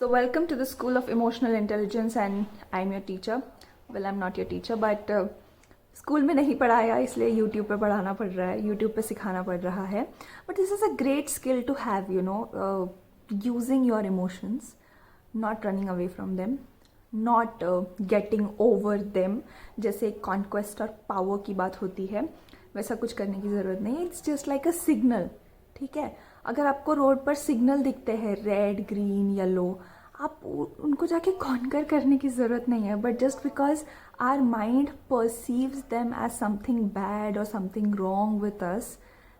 So welcome to the School of Emotional Intelligence and I'm your teacher. Well, I'm not your teacher but school में नहीं पढ़ाया इसलिए YouTube पे पढ़ाना पड़ रहा है, यूट्यूब पे सिखाना पड़ रहा है. But this is a great skill to have, you know, using your emotions, not running away from them, not getting over them. जैसे कॉन्क्वेस्ट और पावर की बात होती है वैसा कुछ करने की ज़रूरत नहीं. It's just like a signal. ठीक है, अगर आपको रोड पर सिग्नल दिखते हैं रेड, ग्रीन, येलो, आप उनको जाके कॉन्कर करने की ज़रूरत नहीं है. But just because our mind perceives them as something bad or something wrong with us,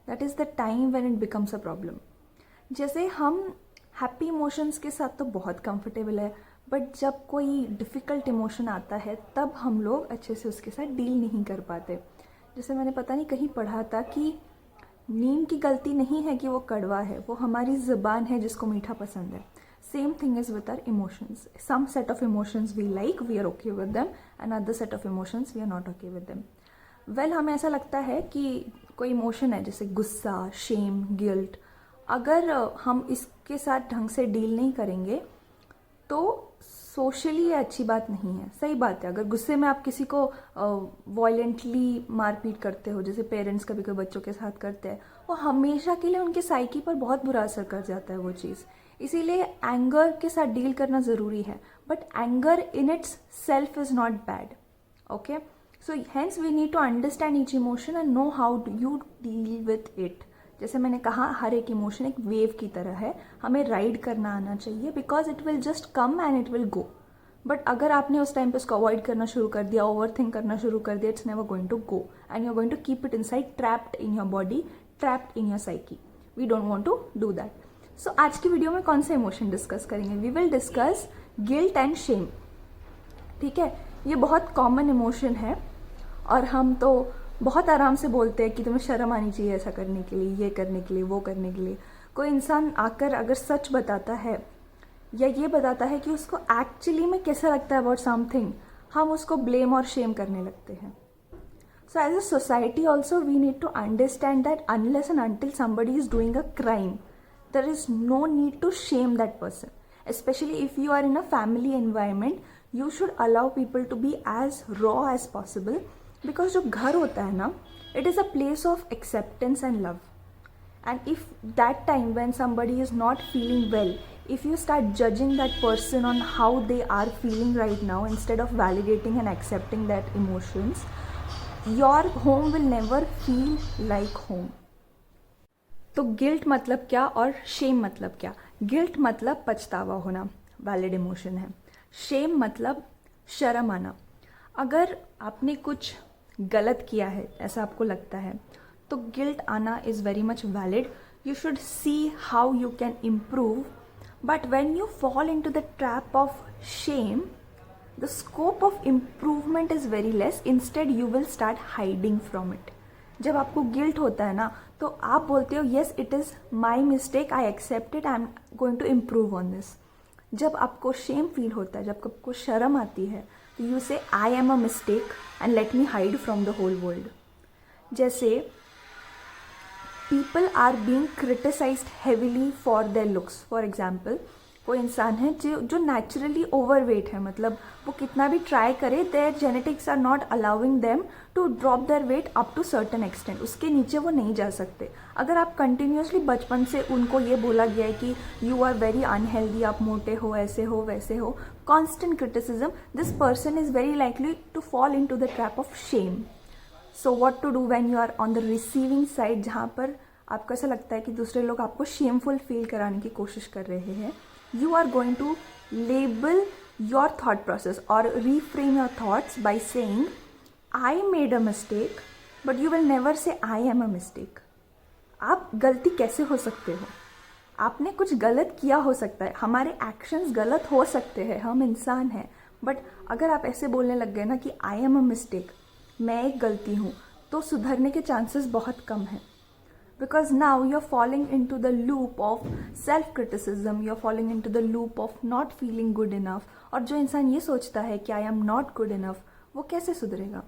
that is the time when it becomes a problem. जैसे हम हैप्पी इमोशंस के साथ तो बहुत कंफर्टेबल है, बट जब कोई डिफ़िकल्ट इमोशन आता है तब हम लोग अच्छे से उसके साथ डील नहीं कर पाते. जैसे मैंने पता नहीं कहीं पढ़ा था कि नीम की गलती नहीं है कि वो कड़वा है, वो हमारी ज़ुबान है जिसको मीठा पसंद है. Same thing is with our emotions. Some set of emotions we like, we are okay with them, and other set of emotions we are not okay with them. Well, हमें ऐसा लगता है कि कोई इमोशन है जैसे गुस्सा, शेम, गिल्ट, अगर हम इसके साथ ढंग से डील नहीं करेंगे तो सोशली ये अच्छी बात नहीं है. सही बात है, अगर गुस्से में आप किसी को वॉयलेंटली मारपीट करते हो, जैसे पेरेंट्स कभी कभी बच्चों के साथ करते हैं, वो हमेशा के लिए उनके साइकी पर बहुत बुरा असर कर जाता है वो चीज़. इसीलिए एंगर के साथ डील करना ज़रूरी है, but anger in itself is not bad. Okay, so hence we need to understand each emotion and know how do you deal with it. जैसे मैंने कहा, हर एक इमोशन एक वेव की तरह है, हमें राइड करना आना चाहिए, because it will just come and it will go. But अगर आपने उस टाइम पे उसको अवॉइड करना शुरू कर दिया, ओवर थिंक करना शुरू कर दिया, it's never going to go and you are going to keep it inside, trapped in your body, trapped in your psyche. We don't want to do that. So आज की वीडियो में कौन से emotion discuss करेंगे? We will discuss guilt and shame. ठीक है, ये बहुत कॉमन इमोशन है और हम तो बहुत आराम से बोलते हैं कि तुम्हें शर्म आनी चाहिए ऐसा करने के लिए, ये करने के लिए, वो करने के लिए. कोई इंसान आकर अगर सच बताता है या ये बताता है कि उसको एक्चुअली में कैसा लगता है अबाउट समथिंग, हम उसको ब्लेम और शेम करने लगते हैं. So as a society also we need to understand that unless and until somebody is doing a crime, there is no need to shame that person. Especially if you are in a family environment, you should allow people to be as raw as possible. Because जो घर होता है ना, it is a place of acceptance and love. And if that time when somebody is not feeling well, if you start judging that person on how they are feeling right now instead of validating and accepting that emotions, your home will never feel like home. तो guilt मतलब क्या और Shem मतलब क्या? Guilt मतलब पछतावा होना, valid emotion है. शेम मतलब शर्म आना. अगर आपने कुछ गलत किया है ऐसा आपको लगता है तो गिल्ट आना is very much valid. You should see how you can improve. But when you fall into the trap of shame, the scope of improvement is very less. Instead you will start hiding from it. जब आपको guilt होता है ना तो आप बोलते हो yes it is my mistake, I accept it, I am going to improve on this. जब आपको शेम फील होता है, जब आपको शर्म आती है, तो you say I am a mistake and let me hide from the whole world. जैसे people are being criticised heavily for their looks. For example, कोई इंसान है जो नेचुरली ओवरवेट है, मतलब वो कितना भी ट्राई करे, their genetics are not allowing them to drop their weight up to certain extent. उसके नीचे वो नहीं जा सकते. अगर आप कंटिन्यूसली बचपन से उनको ये बोला गया है कि यू आर वेरी अनहेल्दी, आप मोटे हो, ऐसे हो, वैसे हो, constant criticism, this person is very likely to fall into the trap of shame. So what to do when you are on the receiving side, जहाँ पर आपको ऐसा लगता है कि दूसरे लोग आपको शेमफुल फील कराने की कोशिश कर रहे हैं, you are going to label your thought process or reframe your thoughts by saying I made a mistake, but you will never say I am a mistake. आप गलती कैसे हो सकते हो? आपने कुछ गलत किया हो सकता है, हमारे एक्शंस गलत हो सकते हैं, हम इंसान हैं. बट अगर आप ऐसे बोलने लग गए ना कि I am a mistake, मैं एक गलती हूँ, तो सुधरने के चांसेस बहुत कम हैं. Because now you're falling into the loop of self-criticism, you're falling into the loop of not feeling good enough. और जो इंसान ये सोचता है कि I am not good enough, वो कैसे सुधरेगा?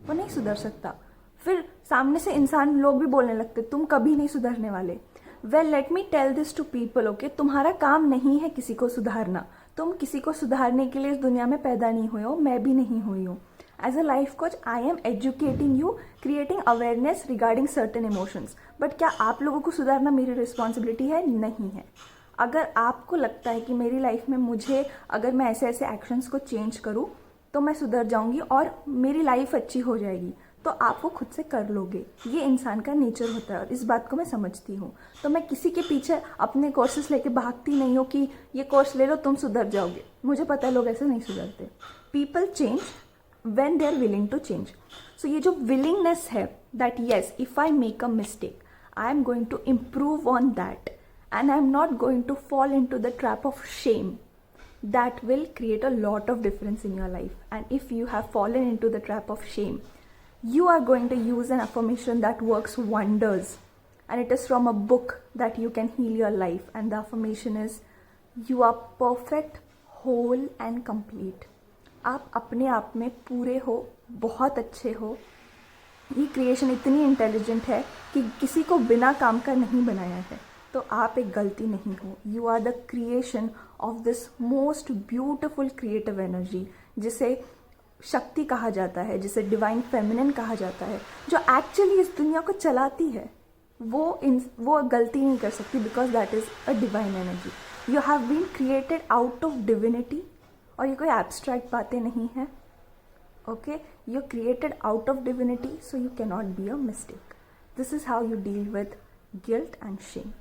वो नहीं सुधर सकता. फिर सामने से इंसान लोग भी बोलने लगते तुम कभी नहीं सुधरने वाले. Well let me tell this to people, okay, तुम्हारा काम नहीं है किसी को सुधारना। तुम किसी को सुधारने के लिए इस दुनिया में पैदा नहीं हुए हो, मैं भी नहीं हुई हूँ। As a life coach I am educating you, creating awareness regarding certain emotions. But क्या आप लोगों को सुधारना मेरी रिस्पॉन्सिबिलिटी है? नहीं है। अगर आपको लगता है कि मेरी लाइफ में मुझे अगर मैं ऐसे ऐसे एक्शंस को चेंज करूँ तो मैं सुधर जाऊंगी और मेरी लाइफ अच्छी हो जाएगी, तो आप वो खुद से कर लोगे। ये इंसान का नेचर होता है और इस बात को मैं समझती हूँ। तो मैं किसी के पीछे अपने कोर्सेस लेके भागती नहीं हूँ कि ये कोर्स ले लो तुम सुधर जाओगे। मुझे पता है लोग ऐसे नहीं सुधरते। People change when they are willing to change. So ये जो विलिंगनेस है that yes if I make a mistake I am going to improve on that and I'm not going to fall into the trap of shame, that will create a lot of difference in your life. And if you have fallen into the trap of shame, you are going to use an affirmation that works wonders, and it is from a book that you can heal your life. And the affirmation is you are perfect, whole and complete. आप अपने आप में पूरे हो, बहुत अच्छे हो। ये क्रिएशन इतनी इंटेलिजेंट है कि किसी को बिना काम का नहीं बनाया है, तो आप एक गलती नहीं हो। You are the creation of this most beautiful creative energy, जिसे शक्ति कहा जाता है, जिसे डिवाइन फेमिनिन कहा जाता है, जो एक्चुअली इस दुनिया को चलाती है। वो गलती नहीं कर सकती because that is a divine energy. You have been created out of divinity, और ये कोई एब्स्ट्रैक्ट बातें नहीं है। Okay, you created out of divinity, so you can not be a mistake. This is how you deal with guilt and shame.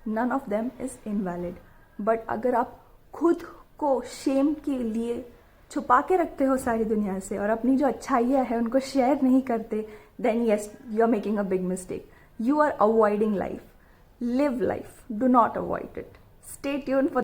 None of them is invalid. But अगर आप खुद को शेम के लिए छुपा के रखते हो सारी दुनिया से और अपनी जो अच्छाइयाँ है उनको शेयर नहीं करते, then yes you are making a big mistake. You are avoiding life. Live life, do not avoid it. Stay tune for